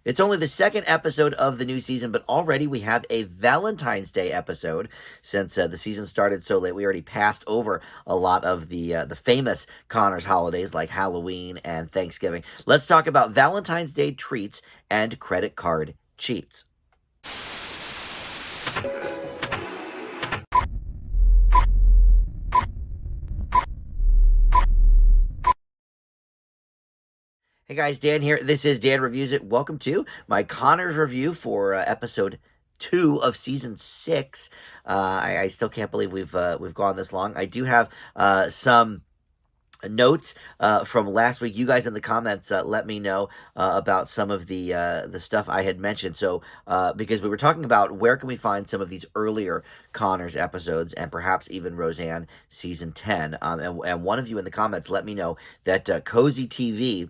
It's only the second episode of the new season, but already we have a Valentine's Day episode. Since the season started so late, we already passed over a lot of the famous Connors holidays like Halloween and Thanksgiving. Let's talk about Valentine's Day treats and credit card cheats. Hey guys, Dan here. This is Dan Reviews It. Welcome to my Connors review for episode 2 of season 6. I still can't believe we've gone this long. I do have some notes from last week. You guys in the comments let me know about some of the stuff I had mentioned. So because we were talking about where can we find some of these earlier Connors episodes and perhaps even Roseanne season 10. And one of you in the comments let me know that Cozy TV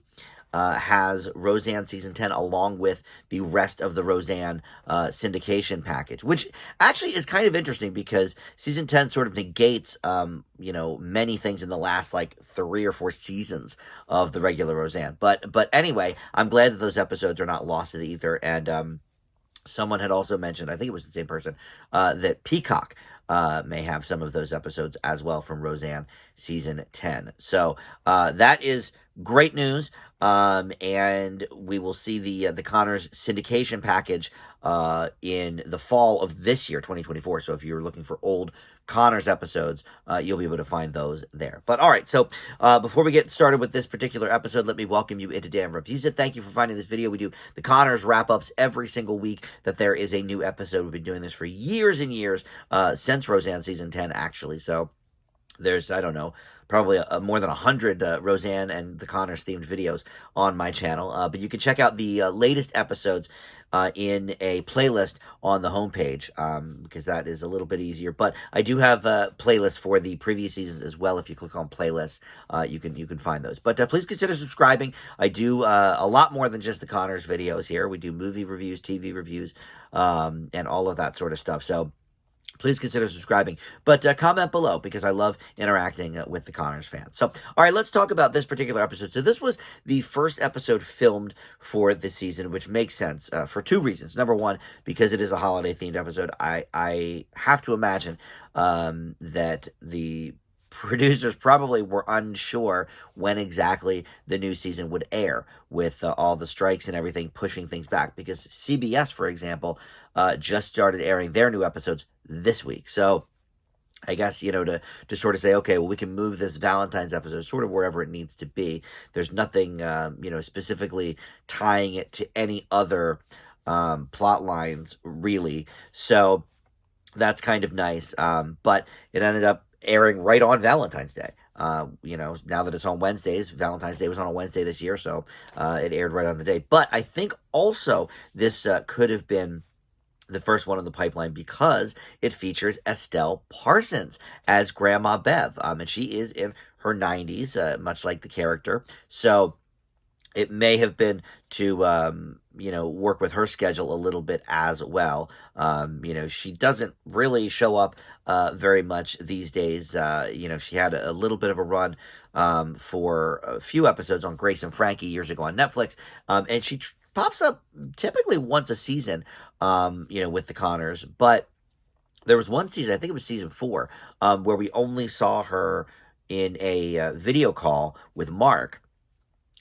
has Roseanne season 10 along with the rest of the Roseanne syndication package, which actually is kind of interesting because season 10 sort of negates, many things in the last like 3 or 4 seasons of the regular Roseanne. But anyway, I'm glad that those episodes are not lost to the ether. And someone had also mentioned, I think it was the same person, that Peacock may have some of those episodes as well from Roseanne season 10. So that is great news. And we will see the Connors syndication package in the fall of this year, 2024. So if you're looking for old Connors episodes, you'll be able to find those there. But all right, so before we get started with this particular episode, let me welcome you into Dan Reviews It. Thank you for finding this video. We do the Connors wrap-ups every single week that there is a new episode. We've been doing this for years and years, since Roseanne season 10, actually. So there's, I don't know, probably more than 100 Roseanne and the Connors themed videos on my channel. But you can check out the latest episodes in a playlist on the homepage, because that is a little bit easier. But I do have playlists for the previous seasons as well. If you click on playlists, you can find those. But please consider subscribing. I do a lot more than just the Connors videos here. We do movie reviews, TV reviews, and all of that sort of stuff. So please consider subscribing, but comment below because I love interacting with the Connors fans. So, all right, let's talk about this particular episode. So this was the first episode filmed for this season, which makes sense for 2 reasons. Number one, because it is a holiday-themed episode. I have to imagine that the producers probably were unsure when exactly the new season would air with all the strikes and everything pushing things back, because CBS, for example, just started airing their new episodes this week. So I guess, to sort of say, okay, well, we can move this Valentine's episode sort of wherever it needs to be. There's nothing, specifically tying it to any other plot lines, really. So that's kind of nice. But it ended up airing right on Valentine's Day. Now that it's on Wednesdays, Valentine's Day was on a Wednesday this year, so it aired right on the day. But I think also this could have been the first one in the pipeline because it features Estelle Parsons as Grandma Bev, and she is in her 90s, much like the character. So it may have been to, work with her schedule a little bit as well. She doesn't really show up very much these days. She had a little bit of a run for a few episodes on Grace and Frankie years ago on Netflix. And she pops up typically once a season, with the Connors. But there was one season, I think it was season 4, where we only saw her in a video call with Mark.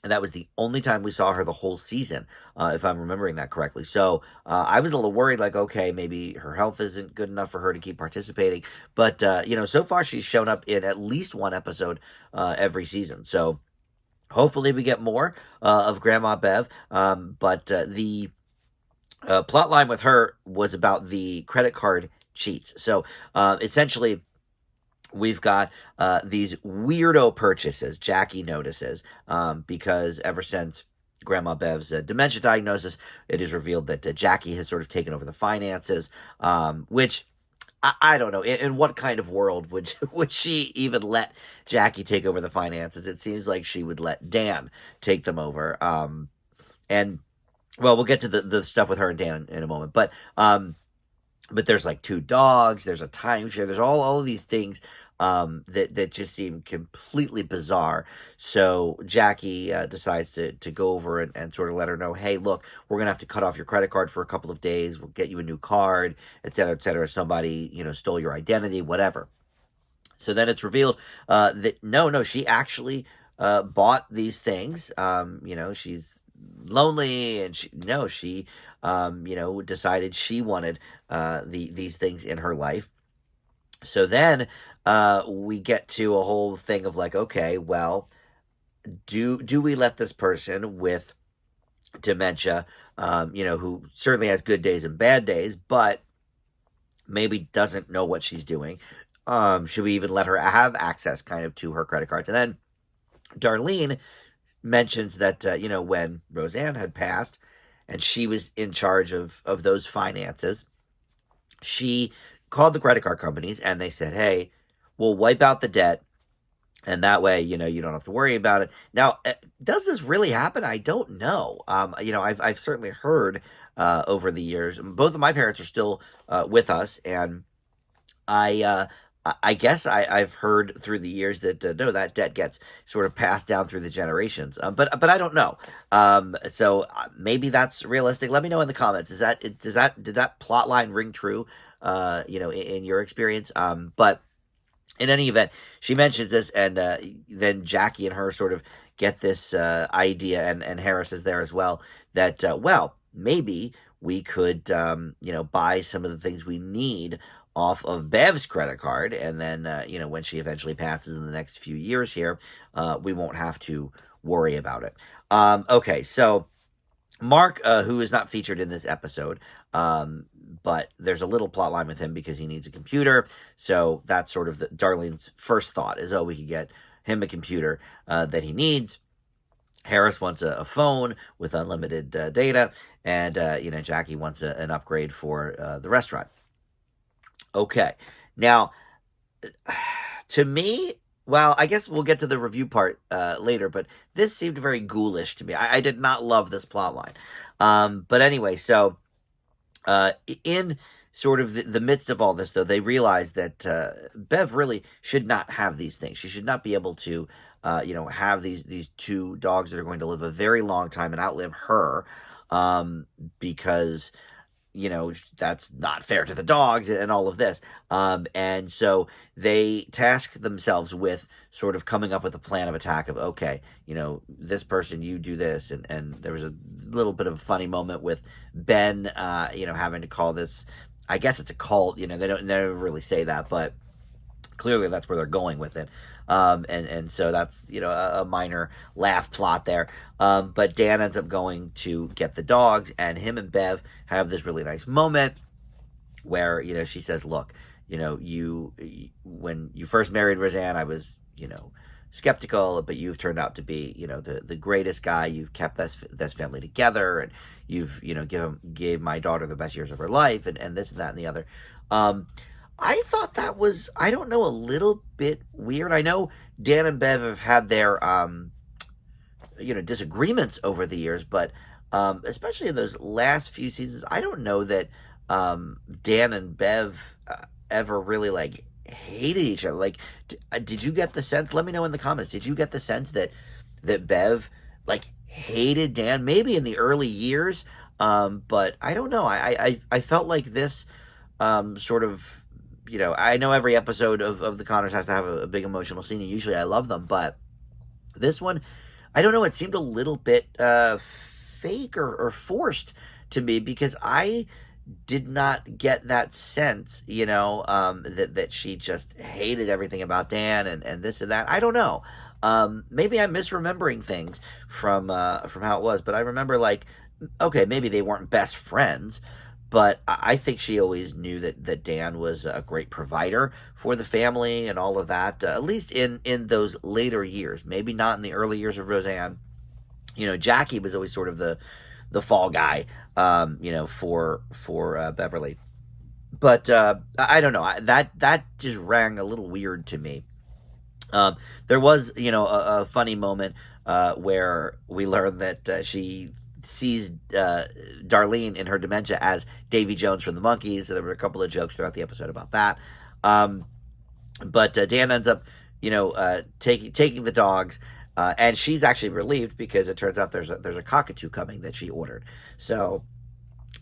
And that was the only time we saw her the whole season, if I'm remembering that correctly. So I was a little worried, like, okay, maybe her health isn't good enough for her to keep participating. But, so far she's shown up in at least one episode every season. So hopefully we get more of Grandma Bev. But the plot line with her was about the credit card cheats. So essentially, we've got these weirdo purchases Jackie notices because ever since Grandma Bev's dementia diagnosis, it is revealed that Jackie has sort of taken over the finances, which I don't know. In what kind of world would she even let Jackie take over the finances? It seems like she would let Dan take them over. And, well, we'll get to the stuff with her and Dan in a moment. But there's like 2 dogs, there's a timeshare, there's all of these things that just seem completely bizarre. So Jackie decides to go over and sort of let her know, hey, look, we're gonna have to cut off your credit card for a couple of days. We'll get you a new card, et cetera, et cetera. Somebody stole your identity, whatever. So then it's revealed that no, she actually bought these things. She's lonely, and she decided she wanted these things in her life. So then we get to a whole thing of like, okay, well, do we let this person with dementia, who certainly has good days and bad days, but maybe doesn't know what she's doing? Should we even let her have access kind of to her credit cards? And then Darlene mentions that, when Roseanne had passed and she was in charge of those finances, she called the credit card companies and they said, hey, we'll wipe out the debt. And that way, you don't have to worry about it. Now, does this really happen? I don't know. I've certainly heard over the years. Both of my parents are still with us, and I guess I've heard through the years that no, that debt gets sort of passed down through the generations. But I don't know. So maybe that's realistic. Let me know in the comments. Did that plot line ring true? In your experience. But in any event, she mentions this, and then Jackie and her sort of get this idea, and Harris is there as well, that, well, maybe we could, buy some of the things we need off of Bev's credit card, and then, when she eventually passes in the next few years here, we won't have to worry about it. Okay, so Mark, who is not featured in this episode, but there's a little plot line with him because he needs a computer. So that's sort of Darlene's first thought is, oh, we could get him a computer that he needs. Harris wants a phone with unlimited data, and Jackie wants an upgrade for the restaurant. Okay, now to me, well, I guess we'll get to the review part later, but this seemed very ghoulish to me. I did not love this plot line. But anyway, so in sort of the midst of all this, though, they realize that Bev really should not have these things. She should not be able to, have these two dogs that are going to live a very long time and outlive her, because that's not fair to the dogs and all of this. And so they task themselves with sort of coming up with a plan of attack of, okay, this person, you do this. And there was a little bit of a funny moment with Ben, having to call this, I guess it's a cult, they don't really say that, but clearly that's where they're going with it. And so that's, a minor laugh plot there. But Dan ends up going to get the dogs, and him and Bev have this really nice moment where, she says, look, when you first married Roseanne, I was, skeptical, but you've turned out to be, the greatest guy. You've kept this family together, and you've, gave my daughter the best years of her life, and this and that and the other. I thought that was, I don't know, a little bit weird. I know Dan and Bev have had their, disagreements over the years, but especially in those last few seasons, I don't know that Dan and Bev ever really, hated each other. Did you get the sense, let me know in the comments, did you get the sense that Bev, hated Dan? Maybe in the early years, but I don't know. I felt like this sort of, I know every episode of The Conners has to have a big emotional scene, and usually I love them, but this one, I don't know, it seemed a little bit fake or forced to me, because I did not get that sense, that she just hated everything about Dan and this and that. I don't know. Maybe I'm misremembering things from how it was, but I remember okay, maybe they weren't best friends, but I think she always knew that Dan was a great provider for the family and all of that, at least in those later years. Maybe not in the early years of Roseanne. Jackie was always sort of the fall guy, for Beverly. But I don't know. That just rang a little weird to me. There was, a funny moment where we learned that she sees Darlene in her dementia as Davy Jones from the Monkees. So there were a couple of jokes throughout the episode about that. But Dan ends up, taking the dogs, and she's actually relieved because it turns out there's a cockatoo coming that she ordered. So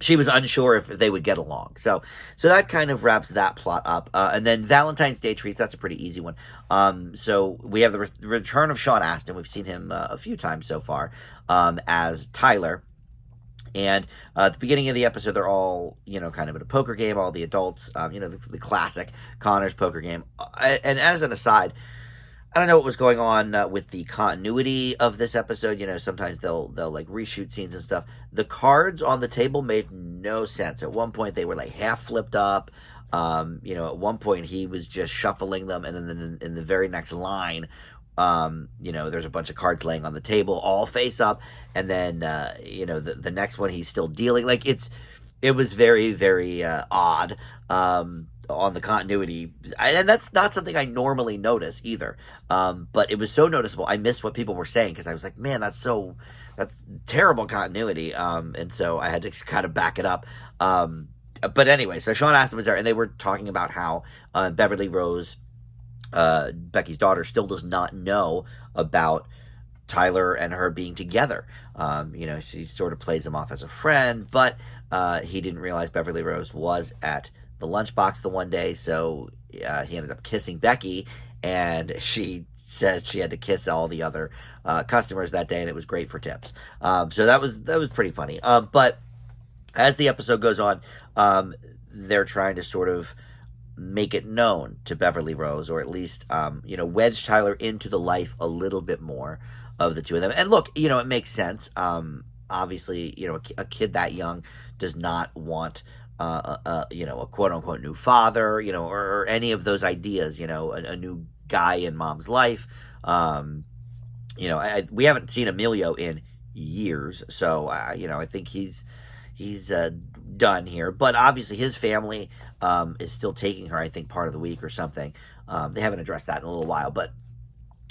she was unsure if they would get along. So that kind of wraps that plot up. And then Valentine's Day treats, that's a pretty easy one. So we have the return of Sean Astin. We've seen him a few times so far as Tyler. And at the beginning of the episode, they're all, kind of at a poker game, all the adults, the classic Connors poker game. And as an aside, I don't know what was going on with the continuity of this episode. Sometimes they'll like reshoot scenes and stuff. The cards on the table made no sense. At one point, they were like half flipped up. At one point, he was just shuffling them, and then in the very next line, there's a bunch of cards laying on the table, all face up, and then the next one he's still dealing. Like it was very, very odd. On the continuity, and that's not something I normally notice either. But it was so noticeable. I missed what people were saying because I was like, man, that's terrible continuity. And so I had to kind of back it up. But anyway, so Sean Astin was there, and they were talking about how Beverly Rose, Becky's daughter, still does not know about Tyler and her being together. She sort of plays him off as a friend, but he didn't realize Beverly Rose was at the lunchbox the one day, so he ended up kissing Becky, and she says she had to kiss all the other customers that day, and it was great for tips. So that was pretty funny. But as the episode goes on, they're trying to sort of make it known to Beverly Rose, or at least wedge Tyler into the life a little bit more of the two of them. And look, it makes sense. Obviously, a kid that young does not want a quote unquote new father, or any of those ideas, a new guy in mom's life. We haven't seen Emilio in years, so I think he's done here. But obviously his family is still taking her, I think, part of the week or something. They haven't addressed that in a little while, but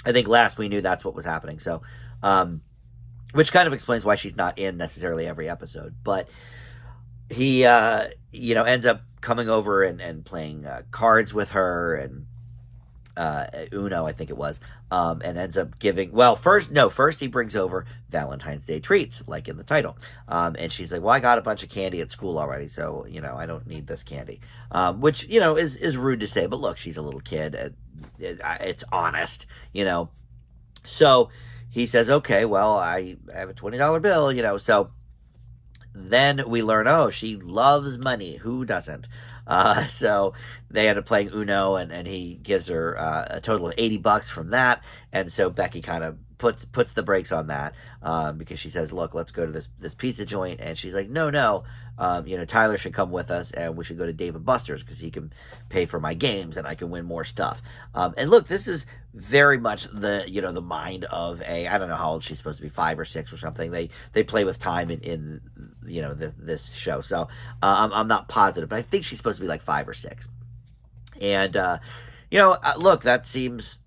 I think last we knew that's what was happening. So, which kind of explains why she's not in necessarily every episode, but he, ends up coming over and playing cards with her, and Uno, I think it was, and ends up giving, first he brings over Valentine's Day treats, like in the title, and she's like, well, I got a bunch of candy at school already, so, I don't need this candy, which, is rude to say, but look, she's a little kid, it's honest, so he says, okay, well, I have a $20 bill, so then we learn, she loves money. Who doesn't? So they end up playing Uno, and he gives her a total of $80 from that. And so Becky kind of puts the brakes on that because she says, look, let's go to this pizza joint. And she's like, no, Tyler should come with us, and we should go to Dave & Buster's because he can pay for my games and I can win more stuff. And look, this is very much the mind of I don't know how old she's supposed to be, 5 or 6 or something. They play with time in this show. So I'm not positive, but I think she's supposed to be like 5 or 6. And, look, that seems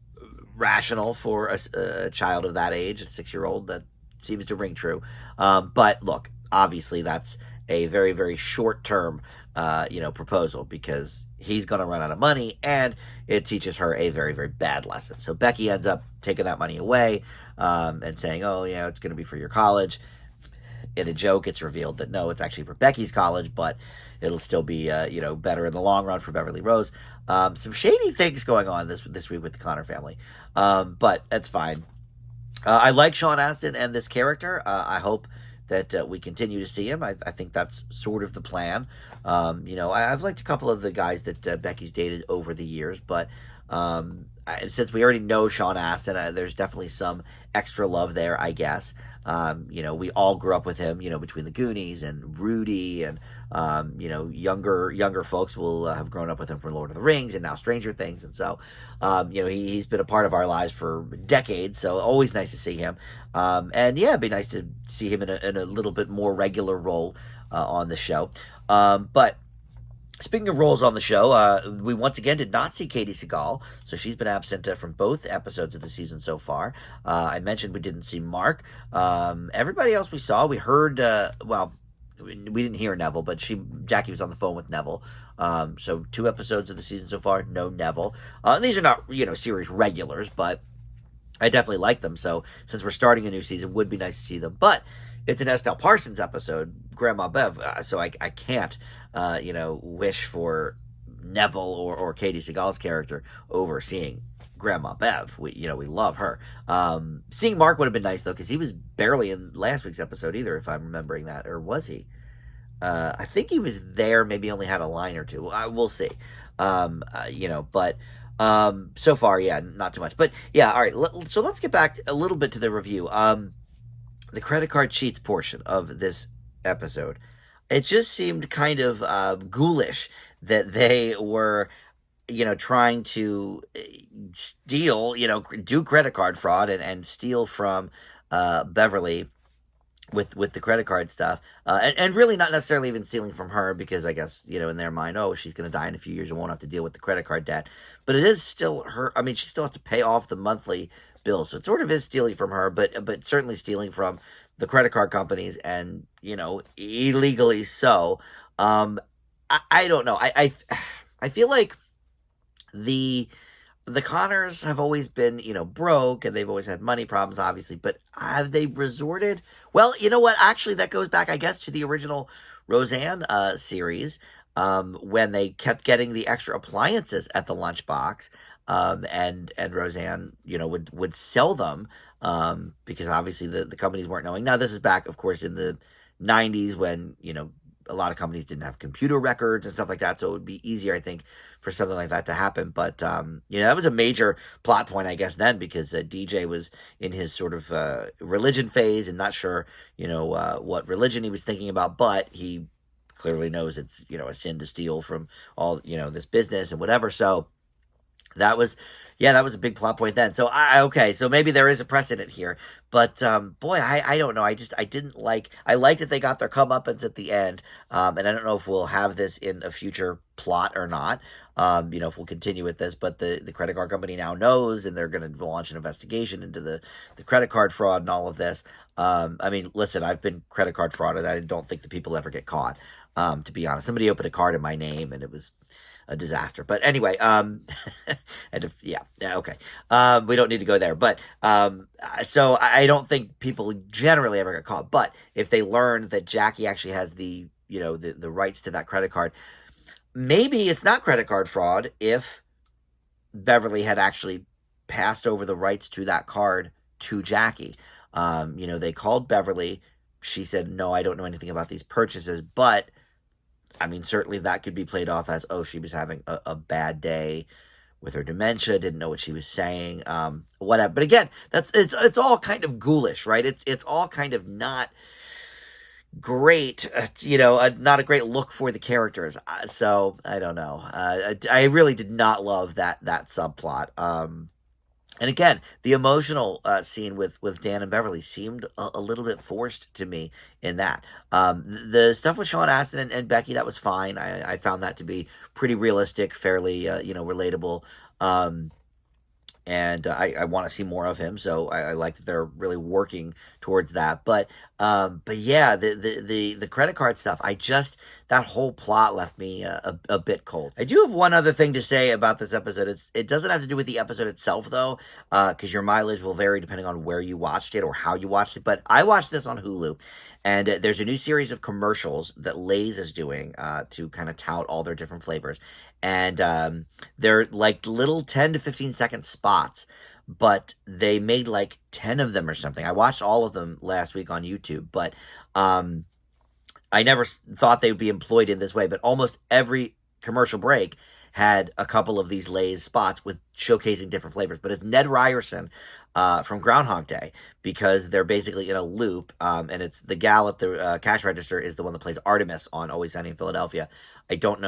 rational for a child of that age, a 6-year-old. That seems to ring true. But look, obviously that's a very, very short-term, proposal, because he's going to run out of money, and it teaches her a very, very bad lesson. So Becky ends up taking that money away, and saying, oh, yeah, it's going to be for your college. In a joke, it's revealed that no, it's actually for Becky's college, but it'll still be, better in the long run for Beverly Rose. Some shady things going on this week with the Connor family, but that's fine. I like Sean Astin and this character. I hope that we continue to see him. I think that's sort of the plan. I've liked a couple of the guys that Becky's dated over the years, but since we already know Sean Astin, there's definitely some extra love there, I guess. We all grew up with him, between the Goonies and Rudy, and younger folks will have grown up with him for Lord of the Rings and now Stranger Things, and so he's been a part of our lives for decades. So always nice to see him, and yeah, it'd be nice to see him in a little bit more regular role on the show. But speaking of roles on the show, we once again did not see Katie Seagal, so she's been absent from both episodes of the season so far. I mentioned we didn't see Mark. Everybody else we saw, we heard, we didn't hear Neville, but Jackie was on the phone with Neville. So 2 episodes of the season so far, no Neville. These are not, series regulars, but I definitely like them. So since we're starting a new season, would be nice to see them. But it's an Estelle Parsons episode, Grandma Bev. So I can't, wish for Neville or Katie Seagal's character over seeing Grandma Bev. We love her. Seeing Mark would have been nice though, because he was barely in last week's episode either, if I'm remembering that, or was he? I think he was there, maybe only had a line or two. We'll see. But so far, yeah, not too much. But yeah, all right. So let's get back a little bit to the review. The credit card cheats portion of this episode, it just seemed kind of ghoulish that they were, trying to steal, do credit card fraud and steal from Beverly with the credit card stuff, and really not necessarily even stealing from her, because I guess, in their mind, oh, she's going to die in a few years and won't have to deal with the credit card debt. But it is still her. I mean, she still has to pay off the monthly bill, so it sort of is stealing from her, but certainly stealing from the credit card companies, and illegally so. I don't know. I feel like the Connors have always been, broke, and they've always had money problems, obviously, but have they resorted? Well, you know what? Actually, that goes back, I guess, to the original Roseanne series, when they kept getting the extra appliances at the lunchbox, and Roseanne, would sell them, because obviously the companies weren't knowing. Now, this is back, of course, in the 90s when, a lot of companies didn't have computer records and stuff like that, so it would be easier, I think, for something like that to happen. But that was a major plot point, I guess, then, because DJ was in his sort of religion phase and not sure, what religion he was thinking about, but he clearly knows it's, a sin to steal from all, this business and whatever. So that was a big plot point then. So okay, so maybe there is a precedent here, but boy, I don't know. I liked that they got their comeuppance at the end, and I don't know if we'll have this in a future plot or not. If we'll continue with this, but the credit card company now knows, and they're going to launch an investigation into the credit card fraud and all of this. I mean, listen, I've been credit card frauded. I don't think the people ever get caught. To be honest, somebody opened a card in my name, and it was a disaster. But anyway, okay. We don't need to go there. But so I don't think people generally ever get caught. But if they learn that Jackie actually has the rights to that credit card, maybe it's not credit card fraud if Beverly had actually passed over the rights to that card to Jackie. They called Beverly. She said, no, I don't know anything about these purchases, but I mean, certainly that could be played off as, oh, she was having a bad day with her dementia, didn't know what she was saying, whatever. But again, it's all kind of ghoulish, right? It's all kind of not great, not a great look for the characters. So I don't know. I really did not love that subplot. And again, the emotional scene with Dan and Beverly seemed a little bit forced to me in that. The stuff with Sean Astin and Becky, that was fine. I found that to be pretty realistic, fairly, relatable. And I want to see more of him, so I like that they're really working towards that. But yeah, the credit card stuff, that whole plot left me a bit cold. I do have one other thing to say about this episode. It doesn't have to do with the episode itself, though, because your mileage will vary depending on where you watched it or how you watched it. But I watched this on Hulu, and there's a new series of commercials that Lay's is doing to kind of tout all their different flavors. And they're like little 10 to 15 second spots, but they made like 10 of them or something. I watched all of them last week on YouTube, but I never thought they would be employed in this way. But almost every commercial break had a couple of these Lay's spots with showcasing different flavors. But it's Ned Ryerson from Groundhog Day, because they're basically in a loop, and it's the gal at the cash register is the one that plays Artemis on Always Sunny in Philadelphia. I don't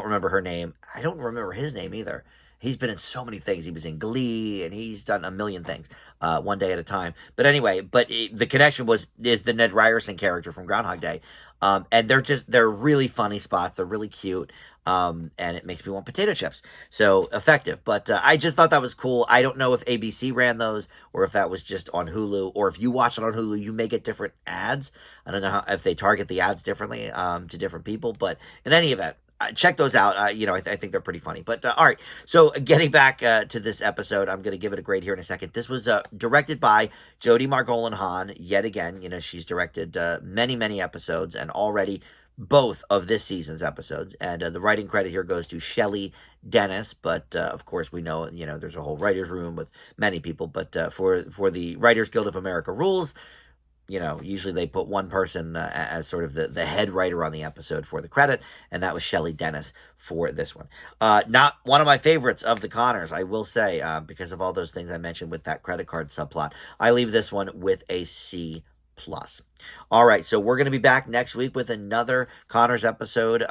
remember her name. I don't remember his name either. He's been in so many things. He was in Glee, and he's done a million things, one day at a time. But anyway, the connection is the Ned Ryerson character from Groundhog Day, and they're really funny spots. They're really cute. And it makes me want potato chips. So effective. But I just thought that was cool. I don't know if ABC ran those or if that was just on Hulu, or if you watch it on Hulu, you may get different ads. I don't know if they target the ads differently to different people, but in any event, check those out. I think they're pretty funny. But all right, so getting back to this episode, I'm going to give it a grade here in a second. This was directed by Jody Margolin Hahn. Yet again, she's directed many episodes, and already both of this season's episodes. And the writing credit here goes to Shelley Dennis, but of course we know there's a whole writers' room with many people. But for the Writers Guild of America rules, usually they put one person as sort of the head writer on the episode for the credit, and that was Shelley Dennis for this one. Not one of my favorites of the Connors, I will say, because of all those things I mentioned with that credit card subplot. I leave this one with a C+. All right, so we're going to be back next week with another Connors episode.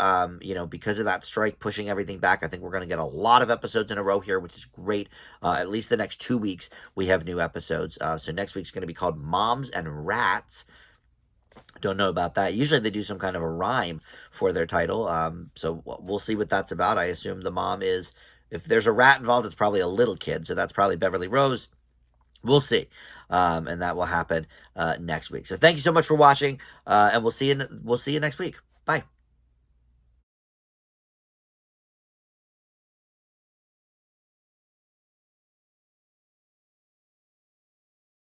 Because of that strike pushing everything back, I think we're going to get a lot of episodes in a row here, which is great. At least the next 2 weeks, we have new episodes. So next week's going to be called Moms and Rats. Don't know about that. Usually they do some kind of a rhyme for their title. So we'll see what that's about. I assume the mom is, if there's a rat involved, it's probably a little kid. So that's probably Beverly Rose. We'll see. And that will happen next week. So thank you so much for watching, and we'll see you next week. Bye.